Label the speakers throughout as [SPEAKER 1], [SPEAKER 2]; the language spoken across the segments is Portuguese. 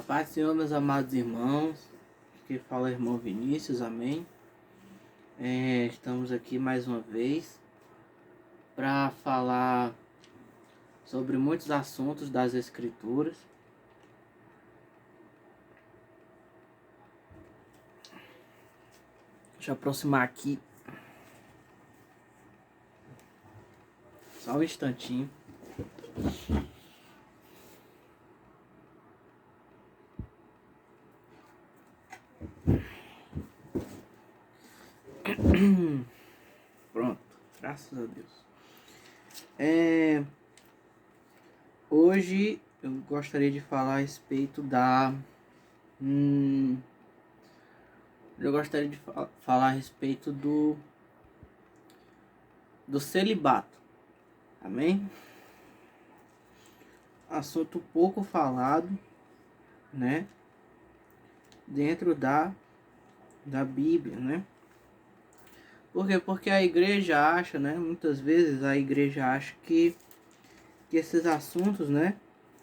[SPEAKER 1] Paz do Senhor, meus amados irmãos. Aqui fala o irmão Vinícius, amém. Estamos aqui mais uma vez para falar sobre muitos assuntos das Escrituras. Deixa eu aproximar aqui. Só um instantinho. Pronto, graças a Deus. Hoje eu gostaria de falar a respeito da... Eu gostaria de falar a respeito do celibato. Amém? Assunto pouco falado, né? Dentro da Bíblia, né? Por quê? Porque a igreja acha, né? Muitas vezes a igreja acha que esses assuntos, né?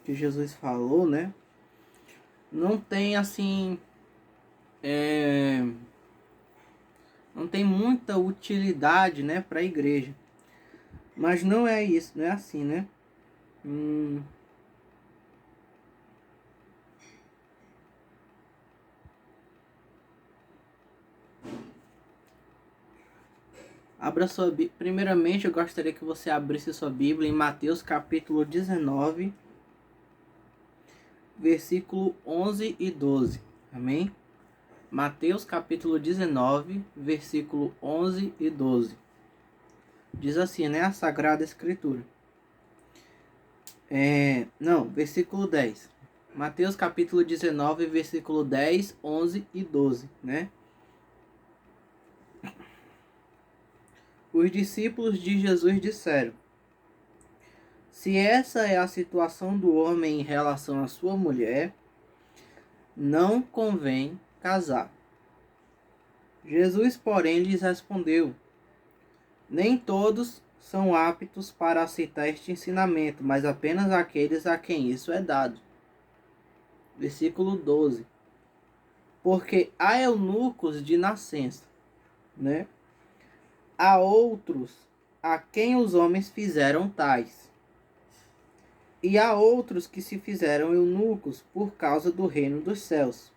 [SPEAKER 1] Que Jesus falou, né? Não tem assim... não tem muita utilidade, né? Para a igreja. Mas não é isso, não é assim, né? Primeiramente, eu gostaria que você abrisse sua Bíblia em Mateus capítulo 19, versículo 11 e 12. Amém? Mateus capítulo 19, versículo 11 e 12. Diz assim, né? A Sagrada Escritura. Versículo 10. Mateus capítulo 19, versículo 10, 11 e 12, né? Os discípulos de Jesus disseram: se essa é a situação do homem em relação à sua mulher, não convém casar. Jesus, porém, lhes respondeu: nem todos são aptos para aceitar este ensinamento, mas apenas aqueles a quem isso é dado. Versículo 12. Porque há eunucos de nascença, né? Há outros a quem os homens fizeram tais, e há outros que se fizeram eunucos por causa do reino dos céus.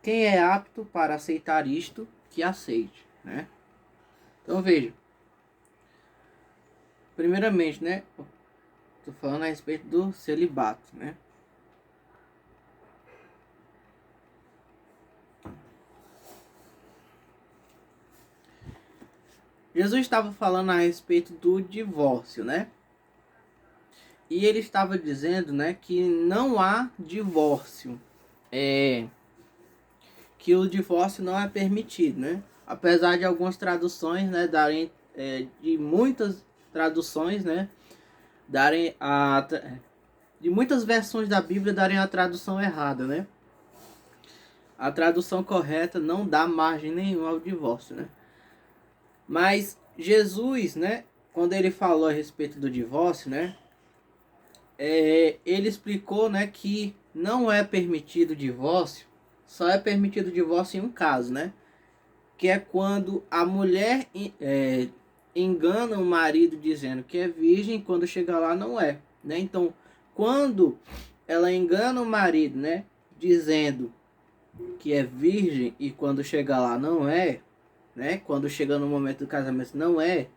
[SPEAKER 1] Quem é apto para aceitar isto, que aceite, né? Então veja, primeiramente, né? Estou falando a respeito do celibato, né? Jesus estava falando a respeito do divórcio, né? E ele estava dizendo, né, que não há divórcio, que o divórcio não é permitido, né? Apesar de algumas traduções, né, darem, de muitas traduções, né, de muitas versões da Bíblia darem a tradução errada, né? A tradução correta não dá margem nenhuma ao divórcio, né? Mas Jesus, né, quando ele falou a respeito do divórcio, né, ele explicou, né, que não é permitido o divórcio, só é permitido o divórcio em um caso, né, que é quando a mulher engana o marido dizendo que é virgem, quando chega lá não é, né? Então, quando ela engana o marido, né, dizendo que é virgem e quando chega lá não é, né? Quando chega no momento do casamento não é.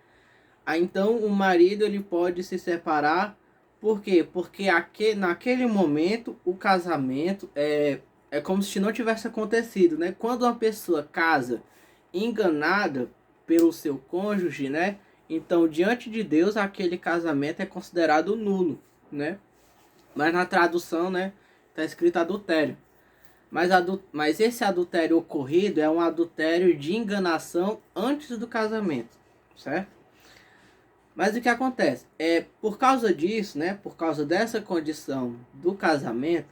[SPEAKER 1] Aí então o marido ele pode se separar. Por quê? Porque naquele momento o casamento é como se não tivesse acontecido, né? Quando uma pessoa casa enganada pelo seu cônjuge, né? Então diante de Deus aquele casamento é considerado nulo, né? Mas na tradução, né, tá escrito adultério. Mas esse adultério ocorrido é um adultério de enganação antes do casamento, certo? Mas o que acontece? Por causa disso, né? Por causa dessa condição do casamento,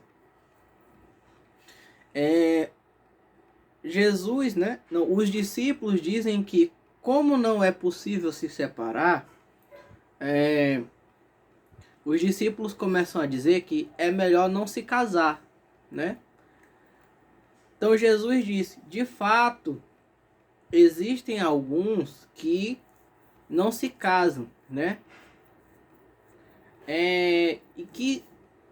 [SPEAKER 1] Jesus, né? Não, os discípulos dizem que como não é possível se separar, os discípulos começam a dizer que é melhor não se casar, né? Então Jesus disse, de fato, existem alguns que não se casam, né? E que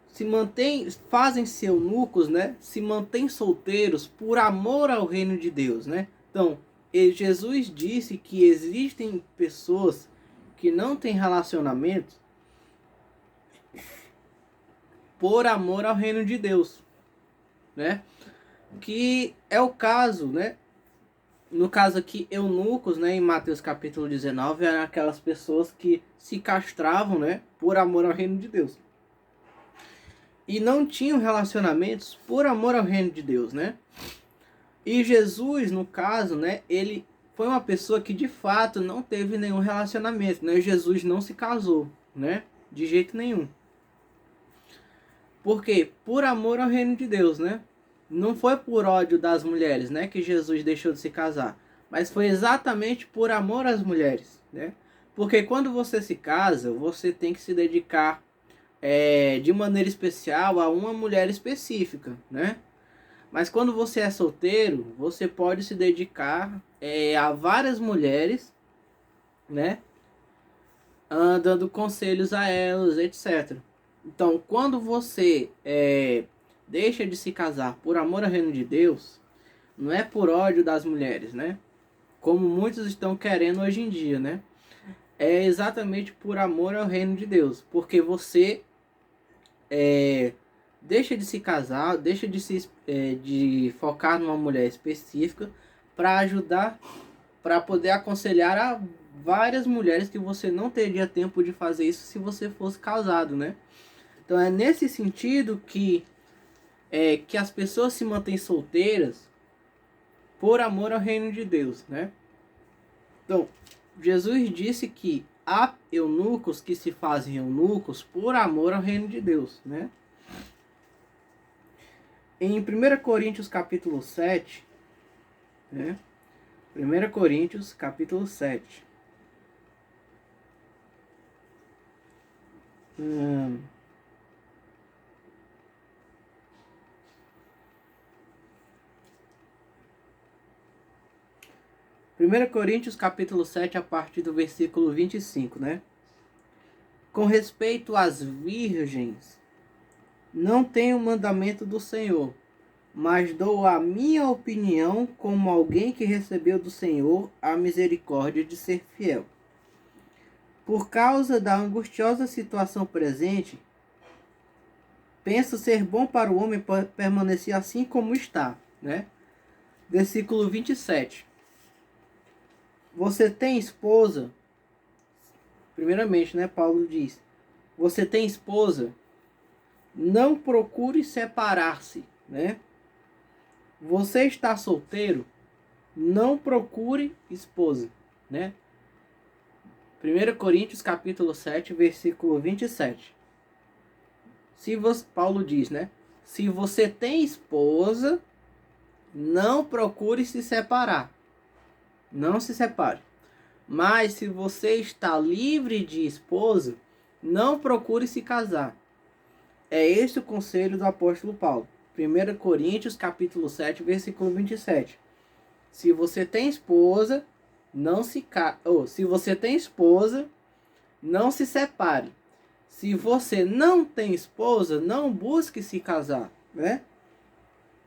[SPEAKER 1] se mantêm, fazem-se eunucos, né? Se mantêm solteiros por amor ao reino de Deus, né? Então, Jesus disse que existem pessoas que não têm relacionamento por amor ao reino de Deus, né? Que é o caso, né? No caso aqui, eunucos, né, em Mateus capítulo 19, eram aquelas pessoas que se castravam, né, por amor ao reino de Deus. E não tinham relacionamentos por amor ao reino de Deus, né? E Jesus, no caso, né, ele foi uma pessoa que de fato não teve nenhum relacionamento, né? Jesus não se casou, né? De jeito nenhum. Por quê? Por amor ao reino de Deus, né? Não foi por ódio das mulheres, né, que Jesus deixou de se casar, mas foi exatamente por amor às mulheres, né? Porque quando você se casa, você tem que se dedicar de maneira especial a uma mulher específica, né? Mas quando você é solteiro, você pode se dedicar a várias mulheres, né? Dando conselhos a elas, etc. Então, quando você deixa de se casar por amor ao reino de Deus, não é por ódio das mulheres, né? Como muitos estão querendo hoje em dia, né? É exatamente por amor ao reino de Deus. Porque você deixa de se casar, deixa de focar numa mulher específica para ajudar, para poder aconselhar a várias mulheres que você não teria tempo de fazer isso se você fosse casado, né? Então é nesse sentido que as pessoas se mantêm solteiras por amor ao reino de Deus, né? Então, Jesus disse que há eunucos que se fazem eunucos por amor ao reino de Deus, né? Em 1 Coríntios capítulo 7, né? 1 Coríntios capítulo 7. 1 Coríntios capítulo 7, a partir do versículo 25, né? Com respeito às virgens, não tenho mandamento do Senhor, mas dou a minha opinião como alguém que recebeu do Senhor a misericórdia de ser fiel. Por causa da angustiosa situação presente, penso ser bom para o homem permanecer assim como está, né? Versículo 27. Você tem esposa? Primeiramente, né, Paulo diz: você tem esposa? Não procure separar-se, né? Você está solteiro? Não procure esposa, né? 1 Coríntios capítulo 7, versículo 27. Paulo diz, né? Se você tem esposa, não procure se separar. Não se separe. Mas se você está livre de esposa, não procure se casar. É este o conselho do apóstolo Paulo. 1 Coríntios capítulo 7, versículo 27. Se você tem esposa, não se se você tem esposa, não se separe. Se você não tem esposa, não busque se casar, né?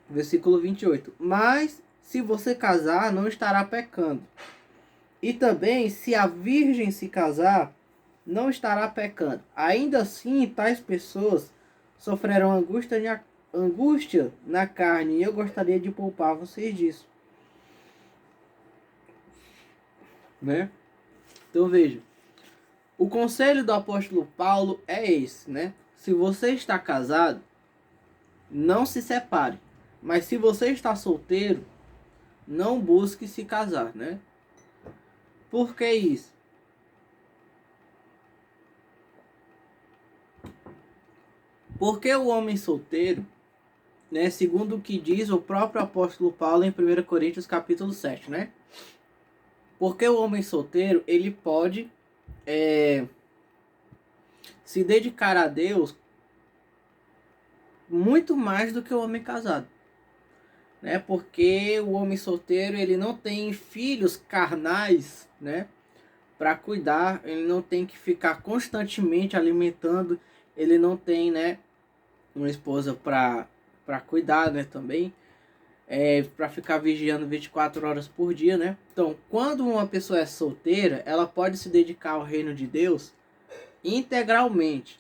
[SPEAKER 1] Versículo 28. Mas se você casar, não estará pecando. E também, se a virgem se casar, não estará pecando. Ainda assim, tais pessoas sofrerão angústia na carne, e eu gostaria de poupar vocês disso, né? Então veja, o conselho do apóstolo Paulo é esse, né? Se você está casado, não se separe. Mas se você está solteiro, não busque se casar, né? Por que isso? Porque o homem solteiro, né, segundo o que diz o próprio apóstolo Paulo em 1 Coríntios capítulo 7, né? Porque o homem solteiro, ele pode se dedicar a Deus muito mais do que o homem casado, né? Porque o homem solteiro, ele não tem filhos carnais, né, para cuidar, ele não tem que ficar constantemente alimentando, ele não tem, né, uma esposa para cuidar, né, também, para ficar vigiando 24 horas por dia, né? Então, quando uma pessoa é solteira, ela pode se dedicar ao reino de Deus integralmente,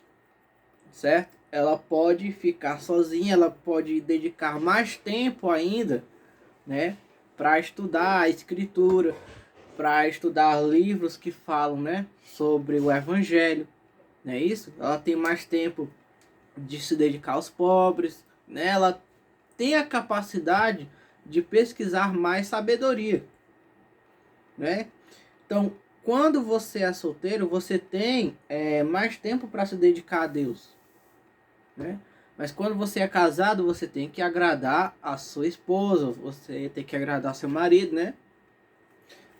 [SPEAKER 1] certo? Ela pode ficar sozinha, ela pode dedicar mais tempo ainda, né, para estudar a escritura, para estudar livros que falam, né, sobre o evangelho, não é isso? Ela tem mais tempo de se dedicar aos pobres, né? Ela tem a capacidade de pesquisar mais sabedoria, né? Então, quando você é solteiro, você tem mais tempo para se dedicar a Deus, né? Mas quando você é casado, você tem que agradar a sua esposa, você tem que agradar seu marido, né?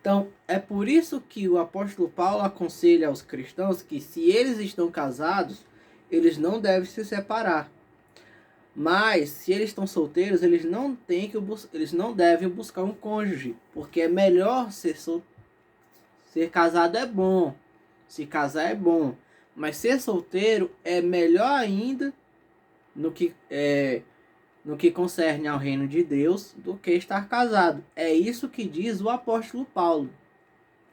[SPEAKER 1] Então, é por isso que o apóstolo Paulo aconselha aos cristãos que, se eles estão casados, eles não devem se separar. Mas, se eles estão solteiros, eles não eles não devem buscar um cônjuge, porque é melhor ser casado é bom, se casar é bom, mas ser solteiro é melhor ainda no que concerne ao reino de Deus do que estar casado. É isso que diz o apóstolo Paulo,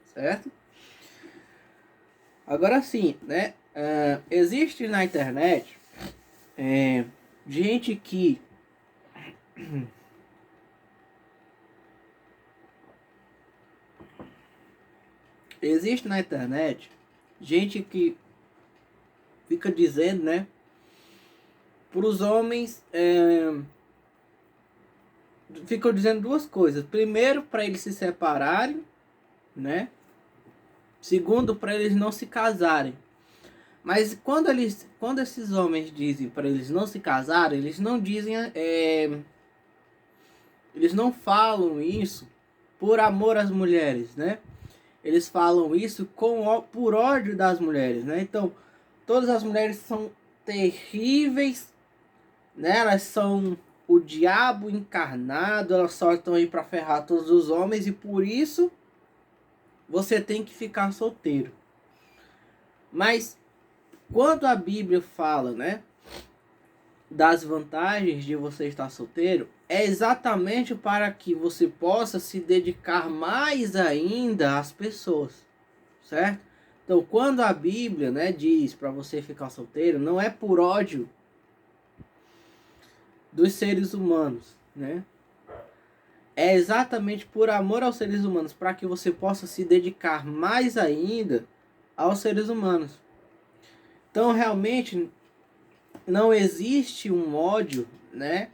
[SPEAKER 1] certo? Agora sim, né? Existe na internet gente que existe na internet gente que fica dizendo, né, para os homens, ficam dizendo duas coisas. Primeiro, para eles se separarem, né? Segundo, para eles não se casarem. Mas quando esses homens dizem para eles não se casarem, eles não dizem, eles não falam isso por amor às mulheres, né? Eles falam isso por ódio das mulheres, né? Então, todas as mulheres são terríveis, né? Elas são o diabo encarnado, elas só estão aí para ferrar todos os homens e por isso você tem que ficar solteiro. Mas quando a Bíblia fala, né, das vantagens de você estar solteiro, é exatamente para que você possa se dedicar mais ainda às pessoas, certo? Então, quando a Bíblia, né, diz para você ficar solteiro, não é por ódio dos seres humanos, né? É exatamente por amor aos seres humanos, para que você possa se dedicar mais ainda aos seres humanos. Então, realmente, não existe um ódio, né,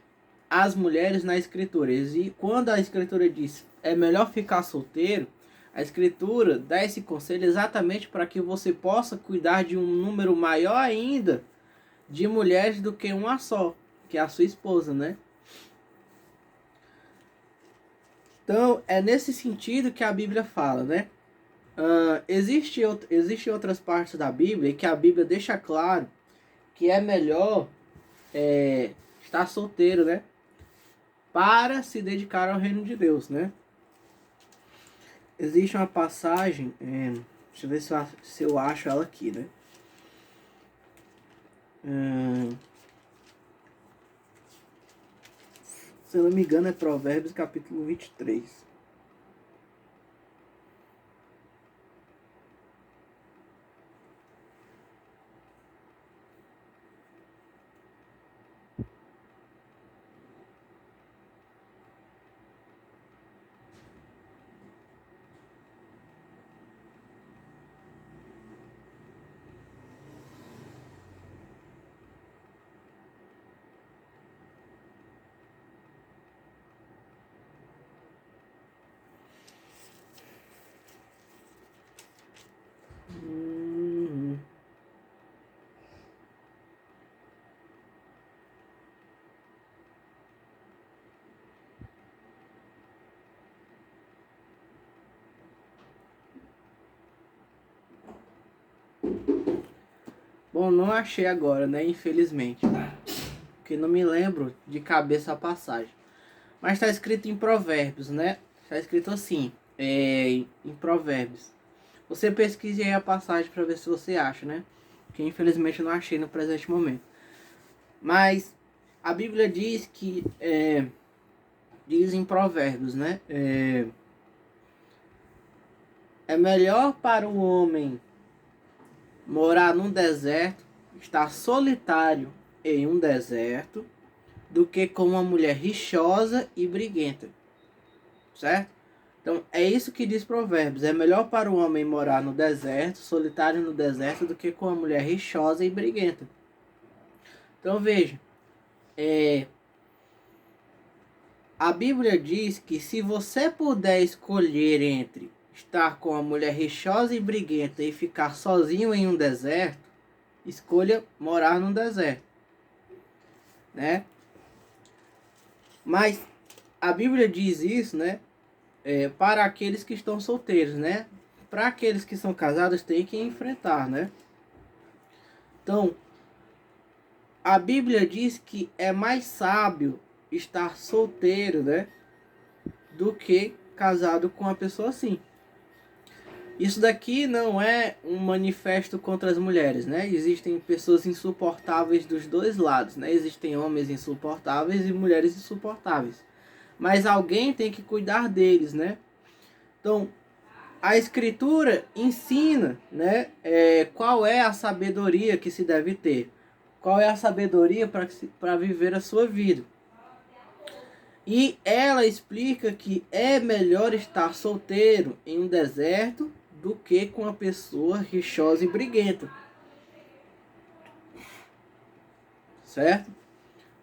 [SPEAKER 1] às mulheres na escritura. E quando a escritura diz é melhor ficar solteiro, a escritura dá esse conselho exatamente para que você possa cuidar de um número maior ainda de mulheres do que uma só, que é a sua esposa, né? Então, é nesse sentido que a Bíblia fala, né? Existe outras partes da Bíblia que a Bíblia deixa claro que é melhor estar solteiro, né? Para se dedicar ao reino de Deus, né? Existe uma passagem, deixa eu ver se eu acho ela aqui, né? Se eu não me engano é Provérbios capítulo 23. Bom, não achei agora, né? Infelizmente. que não me lembro de cabeça a passagem. Mas está escrito em Provérbios, né? Está escrito assim, em Provérbios. Você pesquise aí a passagem para ver se você acha, né? Que infelizmente eu não achei no presente momento. Mas a Bíblia diz que, diz em Provérbios, né? É melhor para o homem morar num deserto, estar solitário em um deserto, do que com uma mulher rixosa e briguenta. Certo? Então é isso que diz Provérbios. É melhor para o homem morar no deserto, solitário no deserto, do que com uma mulher rixosa e briguenta. Então veja, a Bíblia diz que se você puder escolher entre estar com uma mulher rixosa e briguenta e ficar sozinho em um deserto, escolha morar num deserto, né? Mas a Bíblia diz isso, né? Para aqueles que estão solteiros, né? Para aqueles que são casados tem que enfrentar, né? Então, a Bíblia diz que é mais sábio estar solteiro, né? Do que casado com uma pessoa assim. Isso daqui não é um manifesto contra as mulheres, né? Existem pessoas insuportáveis dos dois lados, né? Existem homens insuportáveis e mulheres insuportáveis. Mas alguém tem que cuidar deles, né? Então, a Escritura ensina, né? Qual é a sabedoria que se deve ter. Qual é a sabedoria para viver a sua vida. E ela explica que é melhor estar solteiro em um deserto do que com uma pessoa rixosa e briguenta. Certo?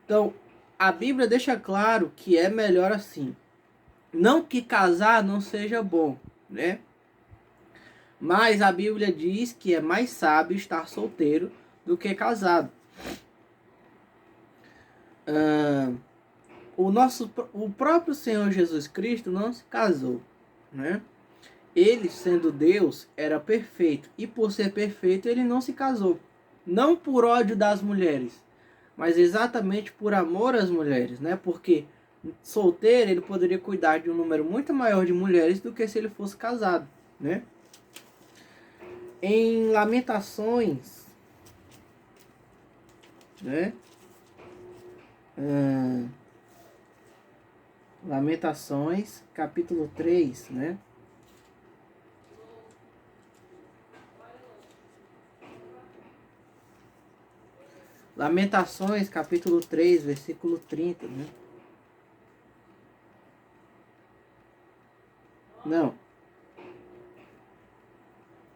[SPEAKER 1] Então, a Bíblia deixa claro que é melhor assim. Não que casar não seja bom, né? Mas a Bíblia diz que é mais sábio estar solteiro do que casado. O próprio Senhor Jesus Cristo não se casou, né? Ele, sendo Deus, era perfeito. E por ser perfeito, ele não se casou. Não por ódio das mulheres, mas exatamente por amor às mulheres, né? Porque solteiro, ele poderia cuidar de um número muito maior de mulheres do que se ele fosse casado, né? Em Lamentações, né? Lamentações, capítulo 3, né? Lamentações, capítulo 3, versículo 30, né? Não.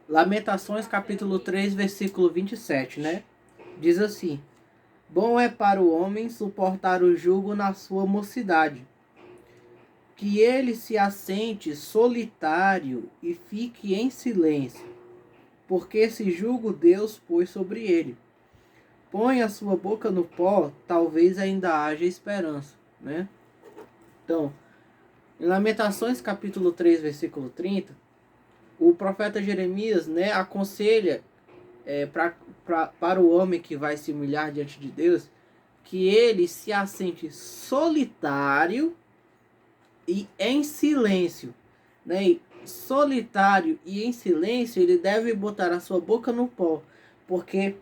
[SPEAKER 1] Lamentações, capítulo 3, versículo 27, né? Diz assim: Bom é para o homem suportar o jugo na sua mocidade, que ele se assente solitário e fique em silêncio, porque esse jugo Deus pôs sobre ele. Põe a sua boca no pó, talvez ainda haja esperança, né? Então, em Lamentações capítulo 3, versículo 30, o profeta Jeremias, né, aconselha para o homem que vai se humilhar diante de Deus, que ele se assente solitário e em silêncio, né? E solitário e em silêncio, ele deve botar a sua boca no pó, porque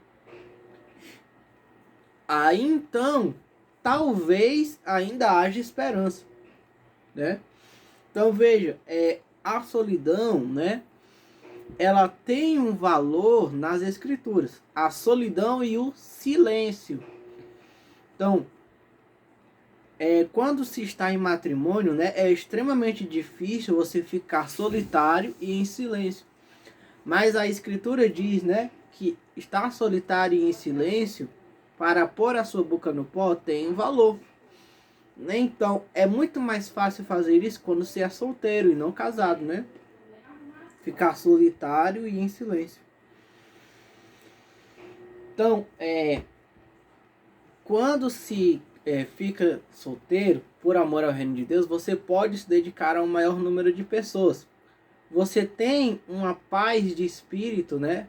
[SPEAKER 1] aí então talvez ainda haja esperança, né? Então veja, a solidão, né? Ela tem um valor nas escrituras, a solidão e o silêncio. Então, quando se está em matrimônio, né, é extremamente difícil você ficar solitário e em silêncio. Mas a escritura diz, né, que estar solitário e em silêncio para pôr a sua boca no pó tem um valor. Então, é muito mais fácil fazer isso quando você é solteiro e não casado, né? Ficar solitário e em silêncio. Então, quando se fica solteiro, por amor ao reino de Deus, você pode se dedicar a um maior número de pessoas. Você tem uma paz de espírito, né,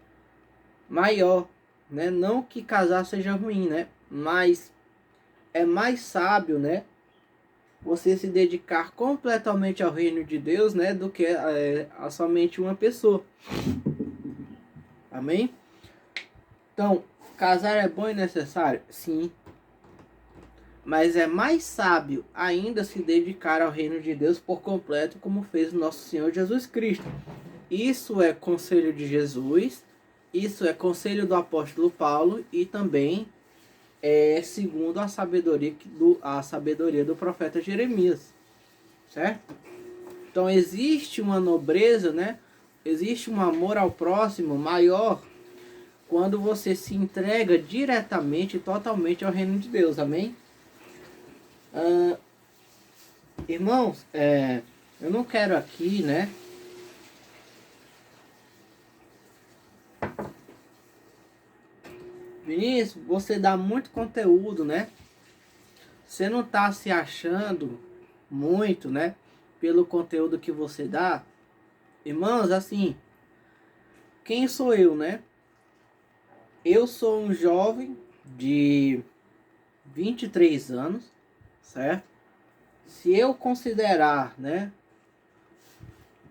[SPEAKER 1] maior, né? Não que casar seja ruim, né? Mas é mais sábio, né, você se dedicar completamente ao reino de Deus, né, do que a somente uma pessoa. Amém? Então, casar é bom e necessário? Sim. Mas é mais sábio ainda se dedicar ao reino de Deus por completo, como fez o nosso Senhor Jesus Cristo. Isso é conselho de Jesus, isso é conselho do apóstolo Paulo e também é segundo a sabedoria do profeta Jeremias, certo? Então existe uma nobreza, né? Existe um amor ao próximo maior quando você se entrega diretamente e totalmente ao reino de Deus, amém? Irmãos, eu não quero aqui, né? Vinícius, você dá muito conteúdo, né? Você não tá se achando muito, né? Pelo conteúdo que você dá. Irmãos, assim, quem sou eu, né? Eu sou um jovem de 23 anos, certo? Se eu considerar, né,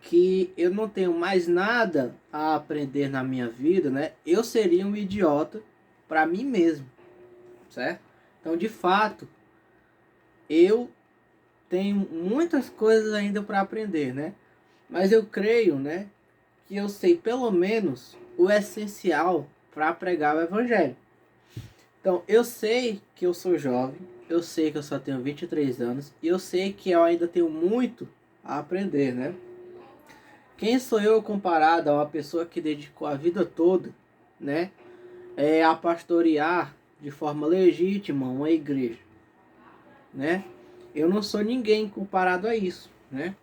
[SPEAKER 1] que eu não tenho mais nada a aprender na minha vida, né, eu seria um idiota para mim mesmo, certo? Então, de fato, eu tenho muitas coisas ainda para aprender, né? Mas eu creio, né, que eu sei pelo menos o essencial para pregar o evangelho. Então, eu sei que eu sou jovem, eu sei que eu só tenho 23 anos e eu sei que eu ainda tenho muito a aprender, né? Quem sou eu comparado a uma pessoa que dedicou a vida toda, né, a pastorear de forma legítima uma igreja, né? Eu não sou ninguém comparado a isso, né?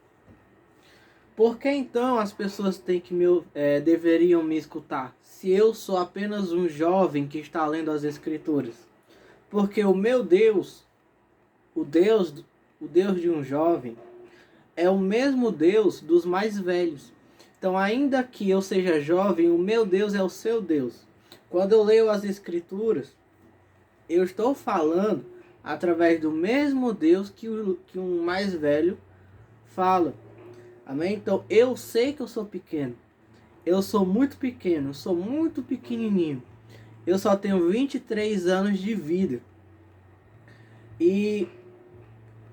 [SPEAKER 1] Por que então as pessoas deveriam me escutar se eu sou apenas um jovem que está lendo as escrituras? Porque o meu Deus, o Deus, o Deus de um jovem, é o mesmo Deus dos mais velhos. Então, ainda que eu seja jovem, o meu Deus é o seu Deus. Quando eu leio as escrituras, eu estou falando através do mesmo Deus que um mais velho fala. Amém? Então, eu sei que eu sou pequeno. Eu sou muito pequeno, eu sou muito pequenininho. Eu só tenho 23 anos de vida. E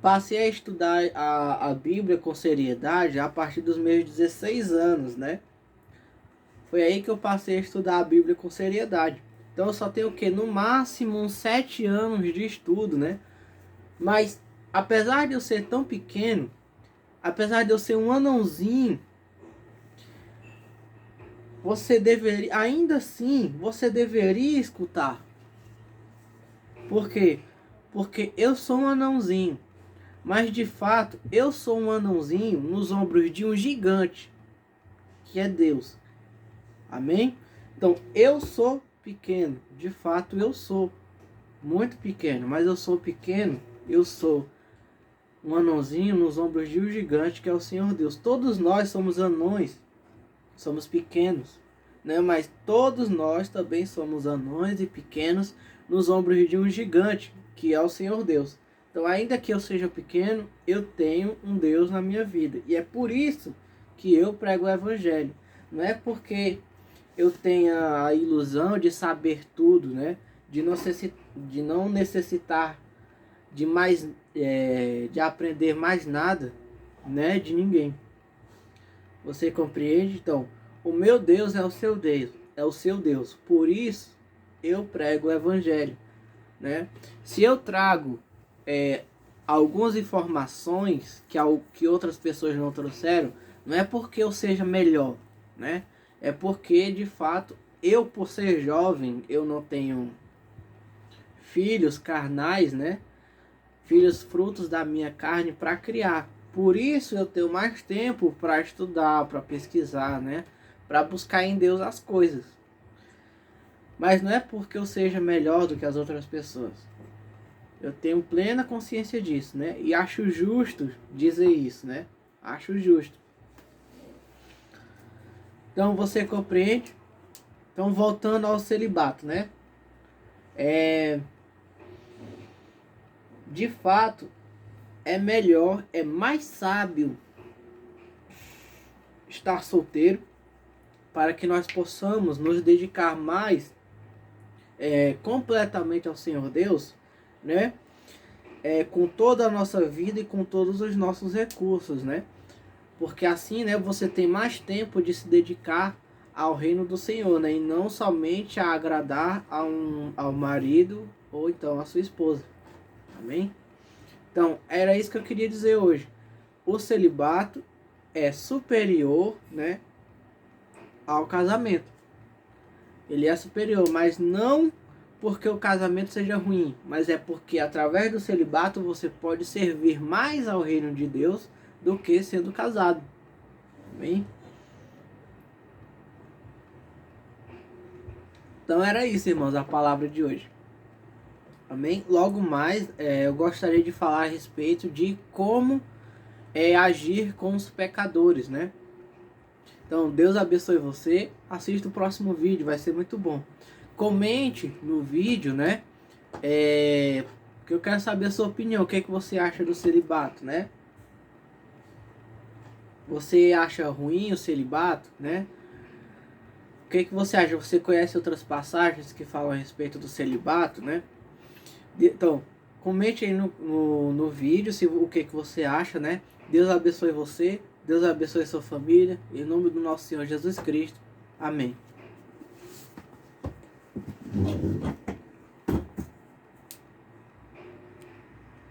[SPEAKER 1] passei a estudar a Bíblia com seriedade a partir dos meus 16 anos, né? Foi aí que eu passei a estudar a Bíblia com seriedade. Então eu só tenho o quê? No máximo uns 7 anos de estudo, né? Mas apesar de eu ser tão pequeno, apesar de eu ser um anãozinho, você deveria, ainda assim, você deveria escutar. Por quê? Porque eu sou um anãozinho. Mas de fato, eu sou um anãozinho nos ombros de um gigante, que é Deus. Amém? Então, eu sou pequeno. De fato, eu sou muito pequeno. Mas eu sou pequeno. Eu sou um anãozinho nos ombros de um gigante, que é o Senhor Deus. Todos nós somos anões. Somos pequenos, né? Mas todos nós também somos anões e pequenos nos ombros de um gigante, que é o Senhor Deus. Então, ainda que eu seja pequeno, eu tenho um Deus na minha vida. E é por isso que eu prego o Evangelho. Não é porque eu tenha a ilusão de saber tudo, né? De não necessitar de mais, de aprender mais nada, né? De ninguém. Você compreende? Então, o meu Deus é o seu Deus, é o seu Deus. Por isso, eu prego o Evangelho, né? Se eu trago algumas informações que outras pessoas não trouxeram, não é porque eu seja melhor, né? É porque, de fato, eu, por ser jovem, eu não tenho filhos carnais, né? Filhos frutos da minha carne para criar. Por isso eu tenho mais tempo para estudar, para pesquisar, né? Para buscar em Deus as coisas. Mas não é porque eu seja melhor do que as outras pessoas. Eu tenho plena consciência disso, né? E acho justo dizer isso, né? Acho justo. Então você compreende? Então voltando ao celibato, né? de fato, é melhor, é mais sábio estar solteiro, para que nós possamos nos dedicar mais completamente ao Senhor Deus, né? Com toda a nossa vida e com todos os nossos recursos, né? Porque assim, né, você tem mais tempo de se dedicar ao reino do Senhor, né? E não somente a agradar ao marido ou então a sua esposa. Amém? Então, era isso que eu queria dizer hoje. O celibato é superior, né, ao casamento. Ele é superior, mas não porque o casamento seja ruim, mas é porque através do celibato você pode servir mais ao reino de Deus do que sendo casado. Amém? Então era isso, irmãos, a palavra de hoje. Amém? Logo mais, eu gostaria de falar a respeito de como agir com os pecadores, né? Então, Deus abençoe você. Assista o próximo vídeo, vai ser muito bom. Comente no vídeo, né? Que eu quero saber a sua opinião. O que é que você acha do celibato, né? Você acha ruim o celibato, né? O que é que você acha? Você conhece outras passagens que falam a respeito do celibato, né? Então, comente aí no vídeo o que você acha, né? Deus abençoe você, Deus abençoe sua família, em nome do nosso Senhor Jesus Cristo. Amém.